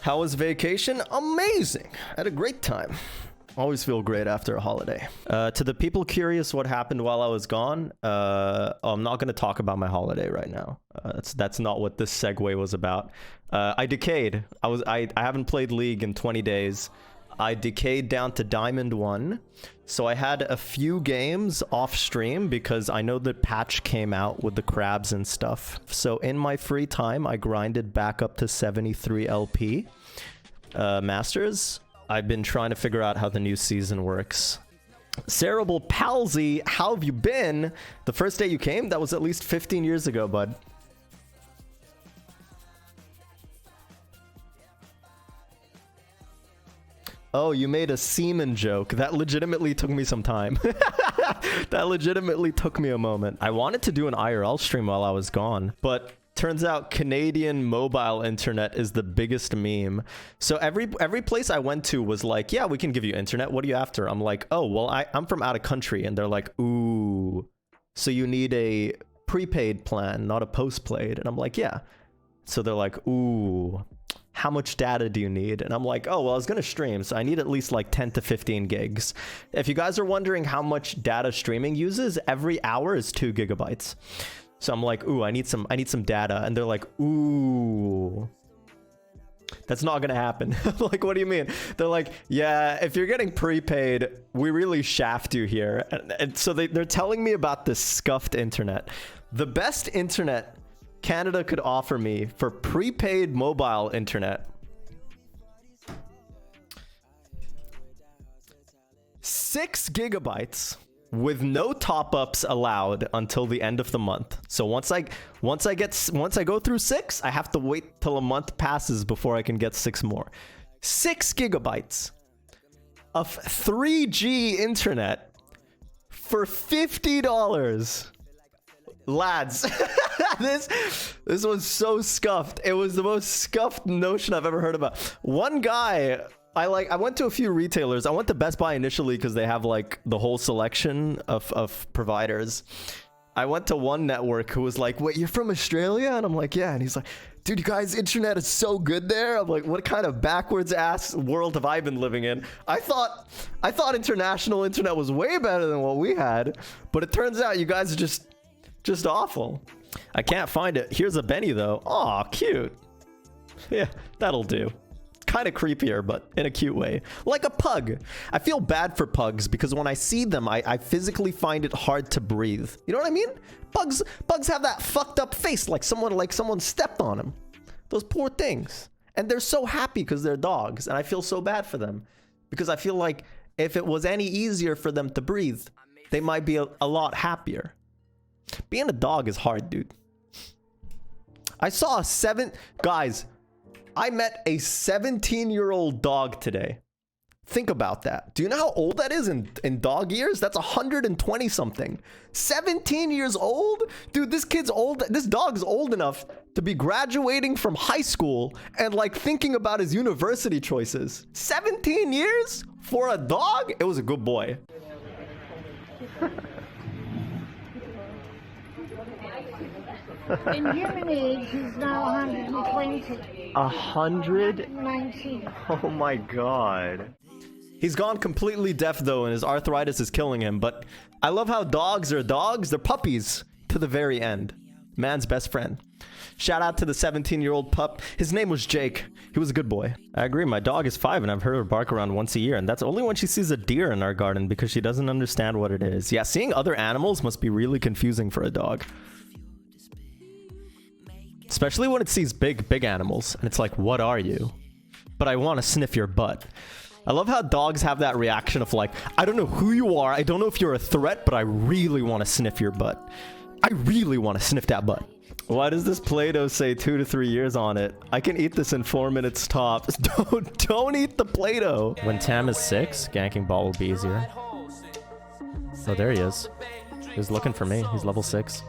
How was vacation? Amazing. Had a great time. Always feel great after a holiday. To the people curious what happened while I was gone, I'm not going to talk about my holiday right now. That's not what this segue was about. I decayed. I haven't played League in 20 days. I decayed down to Diamond 1. So I had a few games off stream because I know the patch came out with the crabs and stuff. So in my free time, I grinded back up to 73 LP Masters. I've been trying to figure out how the new season works. Cerebral palsy, how have you been? The first day you came? That was at least 15 years ago, bud. Oh, you made a semen joke. That legitimately took me some time. That legitimately took me a moment. I wanted to do an IRL stream while I was gone, but turns out Canadian mobile internet is the biggest meme. So every place I went to was like, yeah, we can give you internet. What are you after? I'm like, oh, well, I'm from out of country. And they're like, ooh, so you need a prepaid plan, not a postpaid. And I'm like, yeah. So they're like, ooh, how much data do you need? And I'm like, oh, well, I was going to stream, so I need at least like 10 to 15 gigs. If you guys are wondering how much data streaming uses, every hour is 2 gigabytes. So I'm like, ooh, I need some data. And they're like, ooh, that's not gonna happen. I'm like, what do you mean? They're like, yeah, if you're getting prepaid, we really shaft you here. And so they're telling me about this scuffed internet. The best internet Canada could offer me for prepaid mobile internet, 6 gigabytes. With no top-ups allowed until the end of the month. So once I go through 6, I have to wait till a month passes before I can get 6 more. 6 gigabytes of 3G internet for $50. Lads, this was so scuffed. It was the most scuffed notion I've ever heard about. One guy, I went to a few retailers. I went to Best Buy initially because they have like the whole selection of providers. I went to one network who was like, wait, you're from Australia? And I'm like, yeah. And he's like, dude, you guys, internet is so good there. I'm like, what kind of backwards ass world have I been living in? I thought international internet was way better than what we had, but it turns out you guys are just awful. I can't find it. Here's a Benny though. Aw, cute. Yeah, that'll do. Kind of creepier, but in a cute way. Like a pug. I feel bad for pugs because when I see them, I physically find it hard to breathe. You know what I mean? Bugs have that fucked up face like someone stepped on them. Those poor things. And they're so happy because they're dogs. And I feel so bad for them. Because I feel like if it was any easier for them to breathe, they might be a lot happier. Being a dog is hard, dude. I saw guys, I met a 17-year-old dog today. Think about that. Do you know how old that is in dog years? That's 120 something. 17 years old? Dude, this kid's old. This dog's old enough to be graduating from high school and like thinking about his university choices. 17 years for a dog? It was a good boy. In human age, he's now 120. 119. Oh my god. He's gone completely deaf though, and his arthritis is killing him. But I love how dogs are dogs. They're puppies to the very end. Man's best friend. Shout out to the 17-year-old pup. His name was Jake. He was a good boy. I agree. My dog is 5, and I've heard her bark around once a year. And that's only when she sees a deer in our garden because she doesn't understand what it is. Yeah, seeing other animals must be really confusing for a dog. Especially when it sees big animals. And it's like, what are you? But I want to sniff your butt. I love how dogs have that reaction of like, I don't know who you are. I don't know if you're a threat, but I really want to sniff your butt. I really want to sniff that butt. Why does this Play-Doh say 2 to 3 years on it? I can eat this in 4 minutes tops. Don't eat the Play-Doh. When Tam is 6, ganking ball will be easier. Oh, there he is. He's looking for me. He's level 6.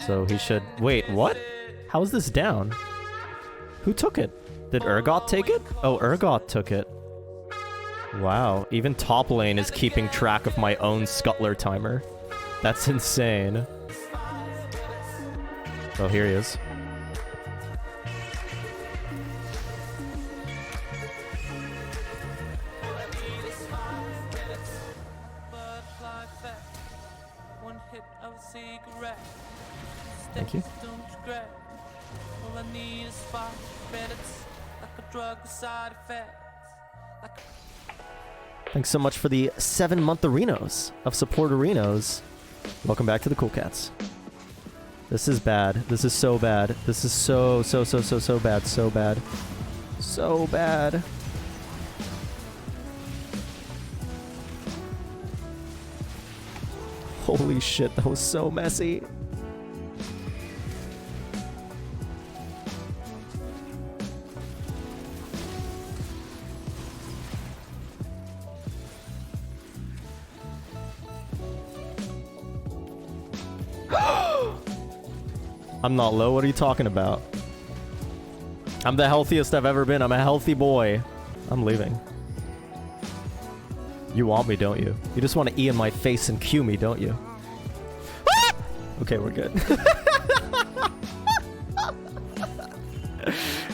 So he should... Wait, what? How is this down? Who took it? Did Urgot take it? Oh, Urgot took it. Wow, even top lane is keeping track of my own scuttler timer. That's insane. Oh, here he is. Thank you. All I need is 5 credits, like a drug with side effects. Thanks so much for the 7-month arenos of support arenos. Welcome back to the Cool Cats. This is bad. This is so bad. This is so bad. So bad. So bad. Holy shit, that was so messy. I'm not low. What are you talking about? I'm the healthiest I've ever been. I'm a healthy boy. I'm leaving. You want me, don't you? You just want to E in my face and cue me, don't you? Okay, we're good.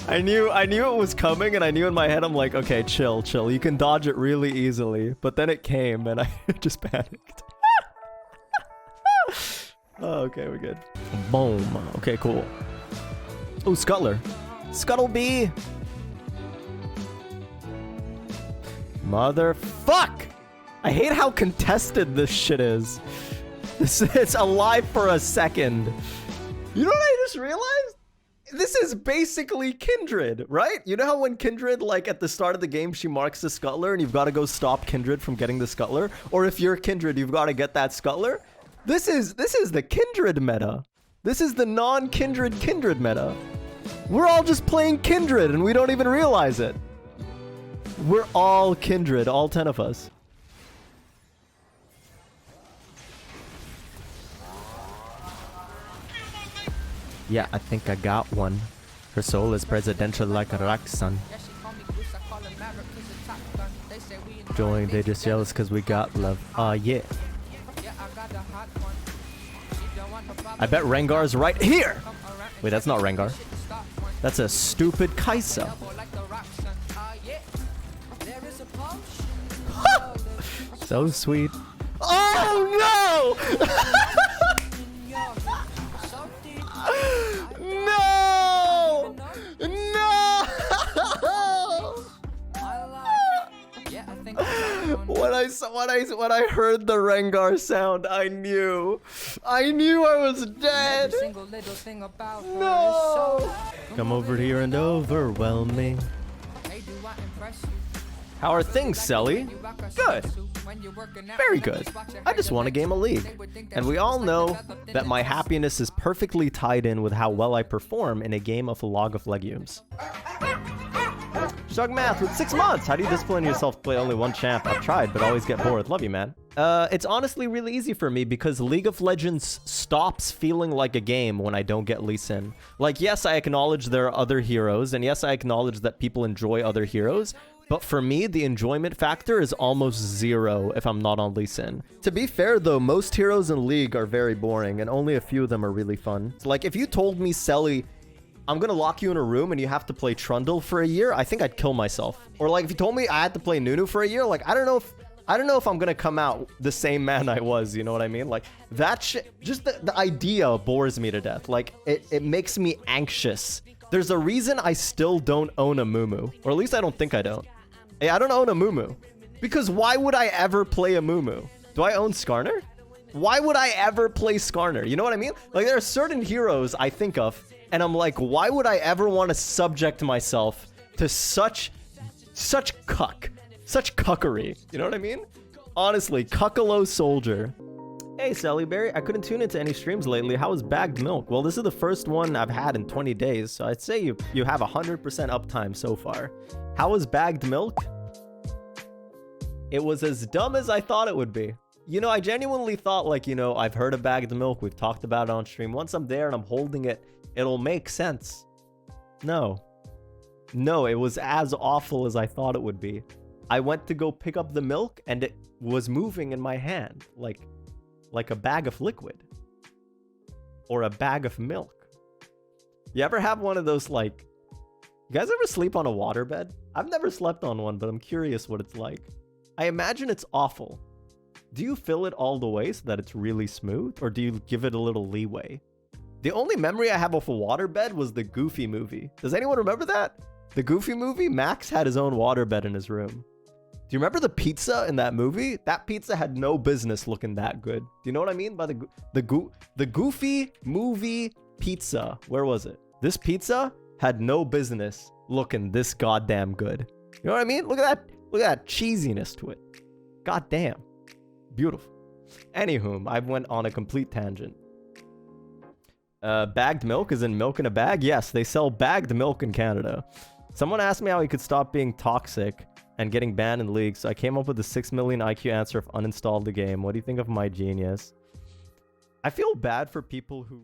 I knew it was coming, and I knew in my head, I'm like, okay, chill. You can dodge it really easily. But then it came, and I just panicked. Oh, okay, we're good. Boom. Okay, cool. Oh, Scuttler. Scuttlebee. Motherfuck! I hate how contested this shit is. It's alive for a second. You know what I just realized? This is basically Kindred, right? You know how when Kindred, like at the start of the game, she marks the Scuttler and you've got to go stop Kindred from getting the Scuttler? Or if you're Kindred, you've got to get that Scuttler? This is the Kindred meta. This is the non-Kindred Kindred meta. We're all just playing Kindred and we don't even realize it. We're all Kindred, all 10 of us. Yeah, I think I got one. Her soul is presidential like a rock sun. Join, they just jealous cause we got love. Yeah. I bet Rengar's right here! Wait, that's not Rengar. That's a stupid Kaisa. So sweet. Oh no! No! No! When I heard the Rengar sound, I knew I was dead. No! Come over here and overwhelm me. How are things, Celly? Good. Very good. I just won a game of League. And we all know that my happiness is perfectly tied in with how well I perform in a game of Log of Legumes. Shug Math with 6 months. How do you discipline yourself to play only one champ? I've tried, but always get bored. Love you, man. It's honestly really easy for me because League of Legends stops feeling like a game when I don't get Lee Sin. Like, yes, I acknowledge there are other heroes, and yes, I acknowledge that people enjoy other heroes, but for me, the enjoyment factor is almost zero if I'm not on Lee Sin. To be fair, though, most heroes in League are very boring, and only a few of them are really fun. Like, if you told me, Celly, I'm gonna lock you in a room and you have to play Trundle for a year, I think I'd kill myself. Or like, if you told me I had to play Nunu for a year, like, I don't know if I'm gonna come out the same man I was, you know what I mean? Like, that shit, just the idea bores me to death. Like, it makes me anxious. There's a reason I still don't own a Mumu. Or at least I don't think I don't. Hey, I don't own a Mumu. Because why would I ever play a Mumu? Do I own Skarner? Why would I ever play Skarner? You know what I mean? Like, there are certain heroes I think of, and I'm like, why would I ever want to subject myself to such cuckery? You know what I mean? Honestly, cuckalo soldier. Hey, Cellybeary, I couldn't tune into any streams lately. How was bagged milk? Well, this is the first one I've had in 20 days, so I'd say you have 100% uptime so far. How was bagged milk? It was as dumb as I thought it would be. You know, I genuinely thought, like, you know, I've heard of bagged milk. We've talked about it on stream. Once I'm there and I'm holding it, it'll make sense. No, it was as awful as I thought it would be. I went to go pick up the milk and it was moving in my hand like a bag of liquid or a bag of milk. You ever have one of those, like, you guys ever sleep on a waterbed? I've never slept on one, but I'm curious what it's like. I imagine it's awful. do you fill it all the way so that it's really smooth, or do you give it a little leeway? The only memory I have of a waterbed was the Goofy movie. Does anyone remember that? The Goofy movie, Max had his own waterbed in his room. Do you remember the pizza in that movie? That pizza had no business looking that good. Do you know what I mean by the Goofy movie pizza? Where was it? This pizza had no business looking this goddamn good. You know what I mean? Look at that cheesiness to it. God damn. Beautiful. Anywho, I went on a complete tangent. Bagged milk is in milk in a bag? Yes, they sell bagged milk in Canada. Someone asked me how he could stop being toxic and getting banned in league, so I came up with the 6 million IQ answer of uninstall the game. What do you think of my genius? I feel bad for people who